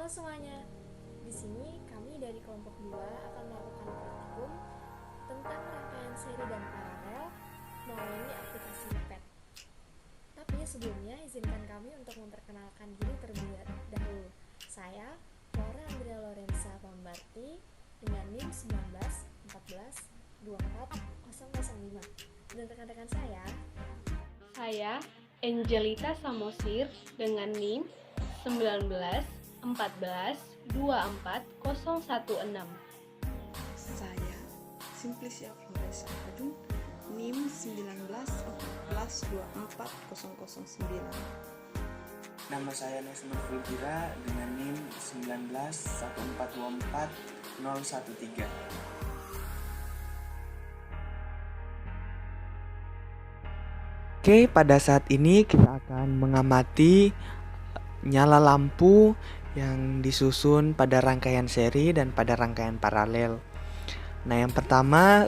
semuanya. Di sini kami dari kelompok 2 akan melakukan praktikum tentang rangkaian seri dan paralel melalui aplikasi Pet. Tapi sebelumnya izinkan kami untuk memperkenalkan diri terlebih dahulu. Saya Laura Andrea Lorenza Pambarti dengan NIM 19 14 24 005 dan rekan-rekan Saya Angelita Samosir dengan NIM 19 14 24 016. Saya Simplicia Flores Adun, NIM 19 14 24 009. Nama saya Nesma Fulgira dengan NIM 19 1424 013. Oke, pada saat ini kita akan mengamati nyala lampu yang disusun pada rangkaian seri dan pada rangkaian paralel. Nah, yang pertama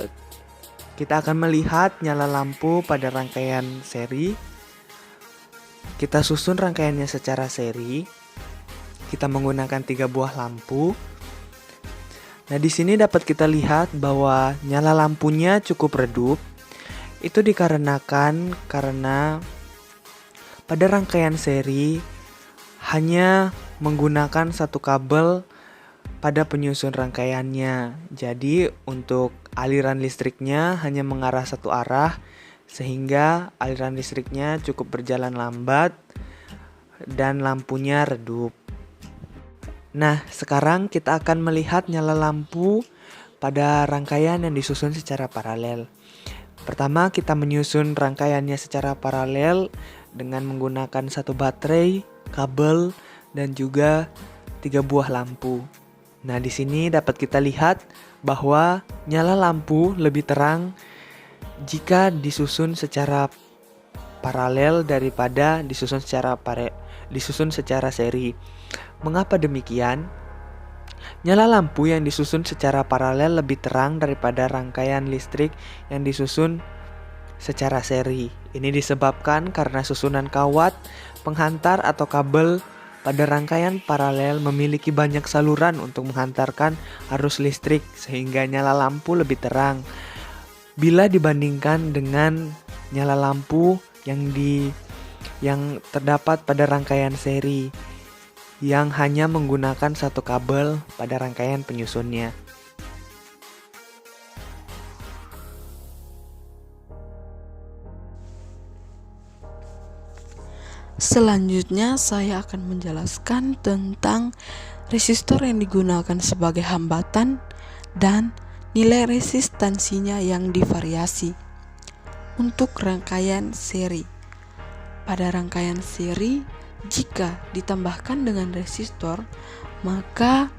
kita akan melihat nyala lampu pada rangkaian seri. Kita susun rangkaiannya secara seri. Kita menggunakan 3 buah lampu. Nah, di sini dapat kita lihat bahwa nyala lampunya cukup redup. Itu dikarenakan karena pada rangkaian seri hanya menggunakan satu kabel pada penyusun rangkaiannya. Jadi untuk aliran listriknya hanya mengarah satu arah sehingga aliran listriknya cukup berjalan lambat dan lampunya redup. Nah, sekarang kita akan melihat nyala lampu pada rangkaian yang disusun secara paralel. Pertama, kita menyusun rangkaiannya secara paralel dengan menggunakan satu baterai, kabel, dan juga 3 buah lampu. Nah, di sini dapat kita lihat bahwa nyala lampu lebih terang jika disusun secara paralel daripada disusun secara seri. Mengapa demikian? Nyala lampu yang disusun secara paralel lebih terang daripada rangkaian listrik yang disusun secara seri. Ini disebabkan karena susunan kawat, penghantar atau kabel pada rangkaian paralel memiliki banyak saluran untuk menghantarkan arus listrik sehingga nyala lampu lebih terang bila dibandingkan dengan nyala lampu yang terdapat pada rangkaian seri yang hanya menggunakan satu kabel pada rangkaian penyusunnya. Selanjutnya saya akan menjelaskan tentang resistor yang digunakan sebagai hambatan dan nilai resistansinya yang divariasi. Untuk rangkaian seri. Pada rangkaian seri, jika ditambahkan dengan resistor, maka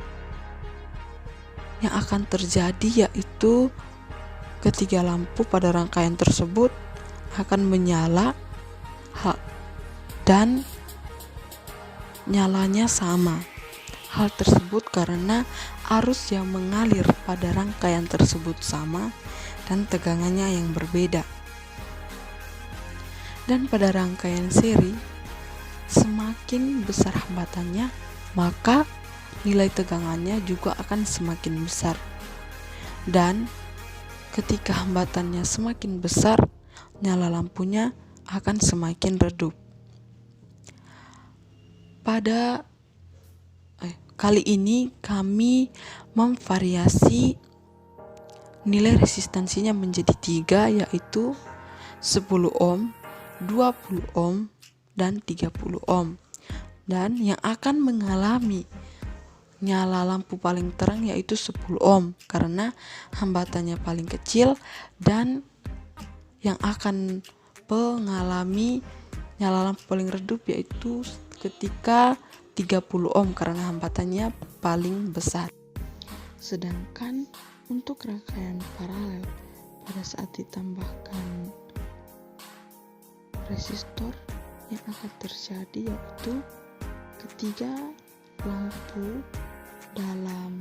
yang akan terjadi yaitu ketiga lampu pada rangkaian tersebut akan menyala dan nyalanya sama. Hal tersebut karena arus yang mengalir pada rangkaian tersebut sama dan tegangannya yang berbeda. Dan pada rangkaian seri, semakin besar hambatannya, maka nilai tegangannya juga akan semakin besar. Dan ketika hambatannya semakin besar, nyala lampunya akan semakin redup. Pada kali ini kami memvariasi nilai resistansinya menjadi 3, yaitu 10 ohm, 20 ohm, dan 30 ohm. Dan yang akan mengalami nyala lampu paling terang yaitu 10 ohm karena hambatannya paling kecil, dan yang akan mengalami nyala lampu paling redup yaitu ketika 30 ohm karena hambatannya paling besar. Sedangkan untuk rangkaian paralel, pada saat ditambahkan resistor, yang akan terjadi yaitu ketiga lampu dalam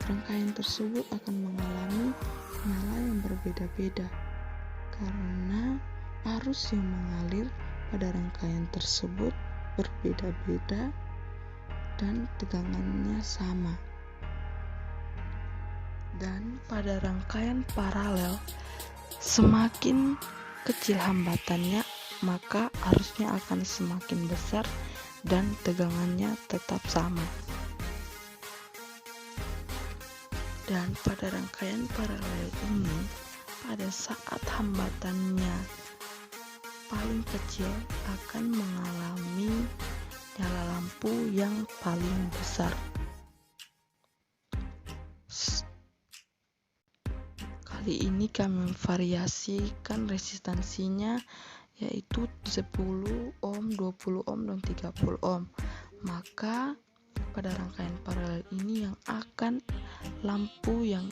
rangkaian tersebut akan mengalami nyala yang berbeda-beda karena arus yang mengalir pada rangkaian tersebut berbeda-beda dan tegangannya sama. Dan pada rangkaian paralel, semakin kecil hambatannya, maka arusnya akan semakin besar dan tegangannya tetap sama. Dan pada rangkaian paralel ini, pada saat hambatannya paling kecil akan mengalami nyala lampu yang paling besar. Kali ini kami memvariasikan resistansinya, yaitu 10 ohm, 20 ohm, dan 30 ohm. Maka pada rangkaian paralel ini lampu yang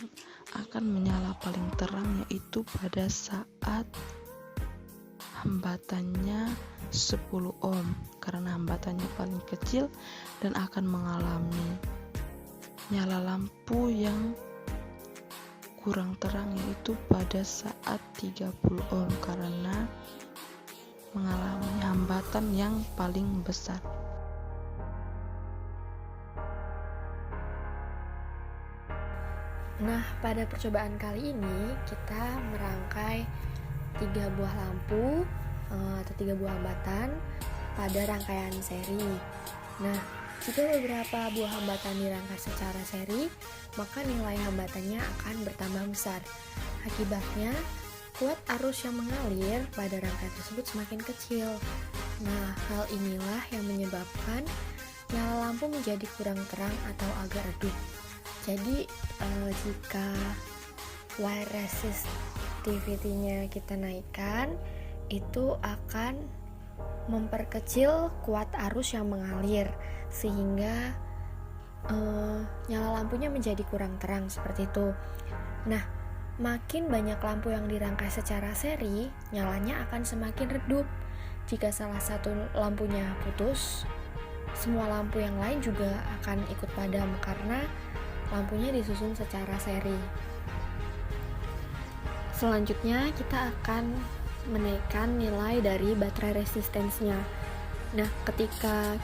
akan menyala paling terang yaitu pada saat hambatannya 10 ohm, karena hambatannya paling kecil dan akan mengalami nyala lampu yang kurang terang yaitu pada saat 30 ohm karena mengalami hambatan yang paling besar. Nah, pada percobaan kali ini kita merangkai 3 buah lampu atau 3 buah hambatan pada rangkaian seri. Nah, jika beberapa buah hambatan dirangkai secara seri, maka nilai hambatannya akan bertambah besar. Akibatnya, kuat arus yang mengalir pada rangkaian tersebut semakin kecil. Nah, hal inilah yang menyebabkan nyala lampu menjadi kurang terang atau agak redup. Jadi, jika wire resistivity-nya kita naikkan, itu akan memperkecil kuat arus yang mengalir sehingga nyala lampunya menjadi kurang terang seperti itu. Nah, makin banyak lampu yang dirangkai secara seri, nyalanya akan semakin redup. Jika salah satu lampunya putus, semua lampu yang lain juga akan ikut padam karena lampunya disusun secara seri. Selanjutnya kita akan menaikkan nilai dari baterai resistensnya. Nah, ketika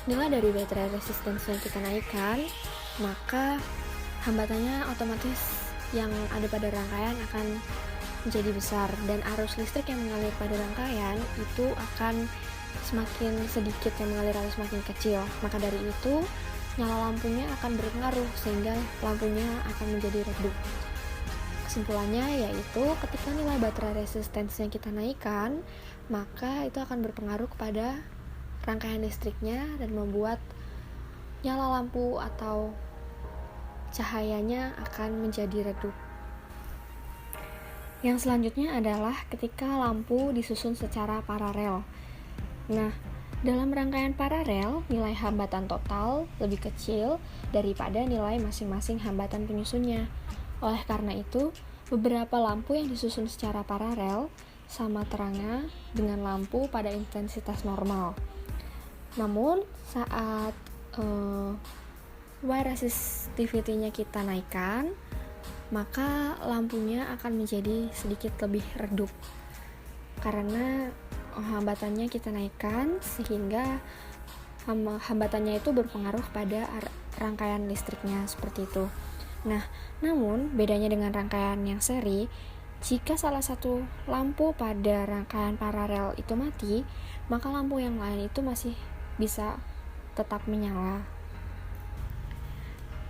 nilai dari baterai resistensnya kita naikkan, maka hambatannya otomatis yang ada pada rangkaian akan menjadi besar dan arus listrik yang mengalir pada rangkaian itu akan semakin sedikit yang mengalir atau semakin kecil. Maka dari itu nyala lampunya akan berpengaruh sehingga lampunya akan menjadi redup. Kesimpulannya yaitu ketika nilai baterai resistensnya kita naikkan, maka itu akan berpengaruh kepada rangkaian listriknya dan membuat nyala lampu atau cahayanya akan menjadi redup. Yang selanjutnya adalah ketika lampu disusun secara paralel. Nah, dalam rangkaian paralel, nilai hambatan total lebih kecil daripada nilai masing-masing hambatan penyusunnya. Oleh karena itu, beberapa lampu yang disusun secara paralel sama terangnya dengan lampu pada intensitas normal. Namun, saat wire resistivity-nya kita naikkan, maka lampunya akan menjadi sedikit lebih redup karena hambatannya kita naikkan sehingga hambatannya itu berpengaruh pada rangkaian listriknya seperti itu. Nah, namun bedanya dengan rangkaian yang seri, jika salah satu lampu pada rangkaian paralel itu mati, maka lampu yang lain itu masih bisa tetap menyala.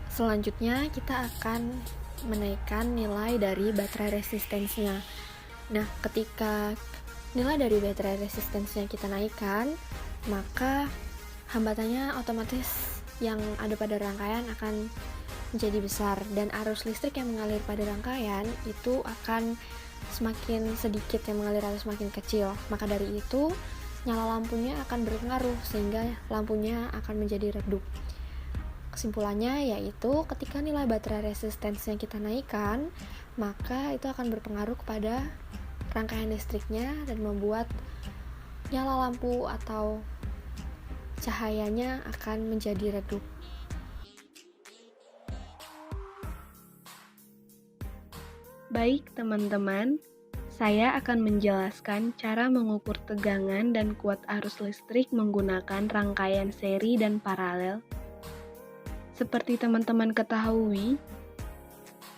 Selanjutnya kita akan menaikkan nilai dari baterai resistensnya. Nah, ketika nilai dari baterai resistensnya kita naikkan, maka hambatannya otomatis yang ada pada rangkaian akan menjadi besar dan arus listrik yang mengalir pada rangkaian itu akan semakin sedikit yang mengalir atau semakin kecil. Maka dari itu nyala lampunya akan berpengaruh sehingga lampunya akan menjadi redup. Kesimpulannya yaitu ketika nilai baterai resistensnya kita naikkan, maka itu akan berpengaruh kepada rangkaian listriknya dan membuat nyala lampu atau cahayanya akan menjadi redup. Baik teman-teman, saya akan menjelaskan cara mengukur tegangan dan kuat arus listrik menggunakan rangkaian seri dan paralel Seperti teman-teman ketahui,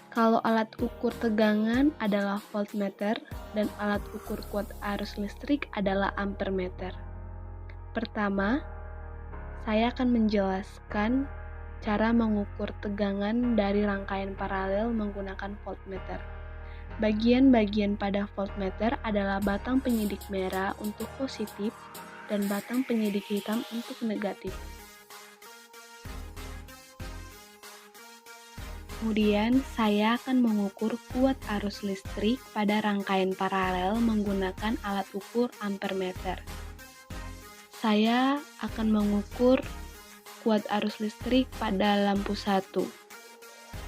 kalau alat ukur tegangan adalah voltmeter dan alat ukur kuat arus listrik adalah ampermeter. Pertama, saya akan menjelaskan cara mengukur tegangan dari rangkaian paralel menggunakan voltmeter. Bagian-bagian pada voltmeter adalah batang penyidik merah untuk positif dan batang penyidik hitam untuk negatif. Kemudian, saya akan mengukur kuat arus listrik pada rangkaian paralel menggunakan alat ukur ampermeter. Saya akan mengukur kuat arus listrik pada lampu 1.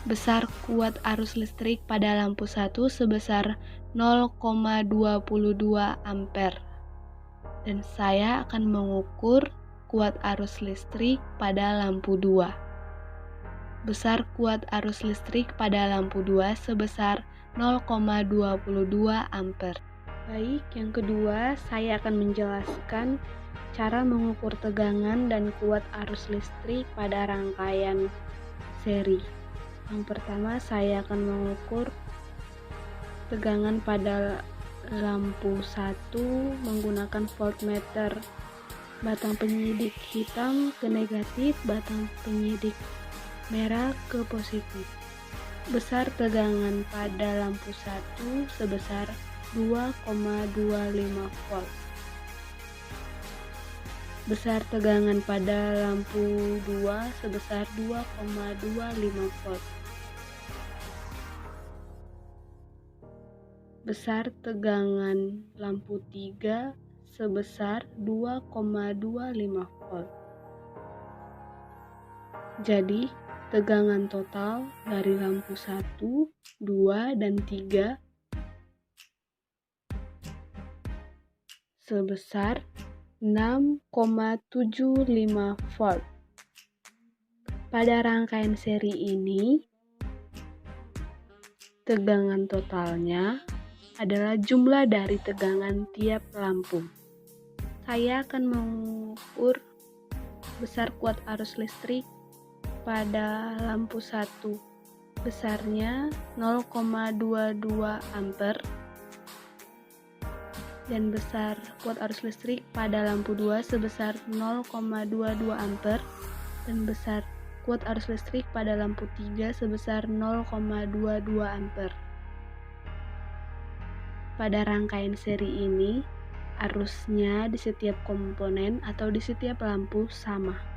Besar kuat arus listrik pada lampu 1 sebesar 0,22 ampere. Dan saya akan mengukur kuat arus listrik pada lampu 2. Besar kuat arus listrik pada lampu 2 sebesar 0,22 ampere. Baik, yang kedua saya akan menjelaskan cara mengukur tegangan dan kuat arus listrik pada rangkaian seri. Yang pertama, saya akan mengukur tegangan pada lampu 1 menggunakan voltmeter. Batang penyidik hitam ke negatif, batang penyidik merah ke positif. Besar tegangan pada lampu 1 sebesar 2,25 volt. Besar tegangan pada lampu 2 sebesar 2,25 volt. Besar tegangan lampu 3 sebesar 2,25 volt. Jadi, tegangan total dari lampu 1, 2, dan 3 sebesar 6,75 volt. Pada rangkaian seri ini, tegangan totalnya adalah jumlah dari tegangan tiap lampu. Saya akan mengukur besar kuat arus listrik pada lampu 1. Besarnya 0,22 ampere. Dan besar kuat arus listrik pada lampu 2 sebesar 0,22 ampere dan besar kuat arus listrik pada lampu 3 sebesar 0,22 ampere. Pada rangkaian seri ini, arusnya di setiap komponen atau di setiap lampu sama.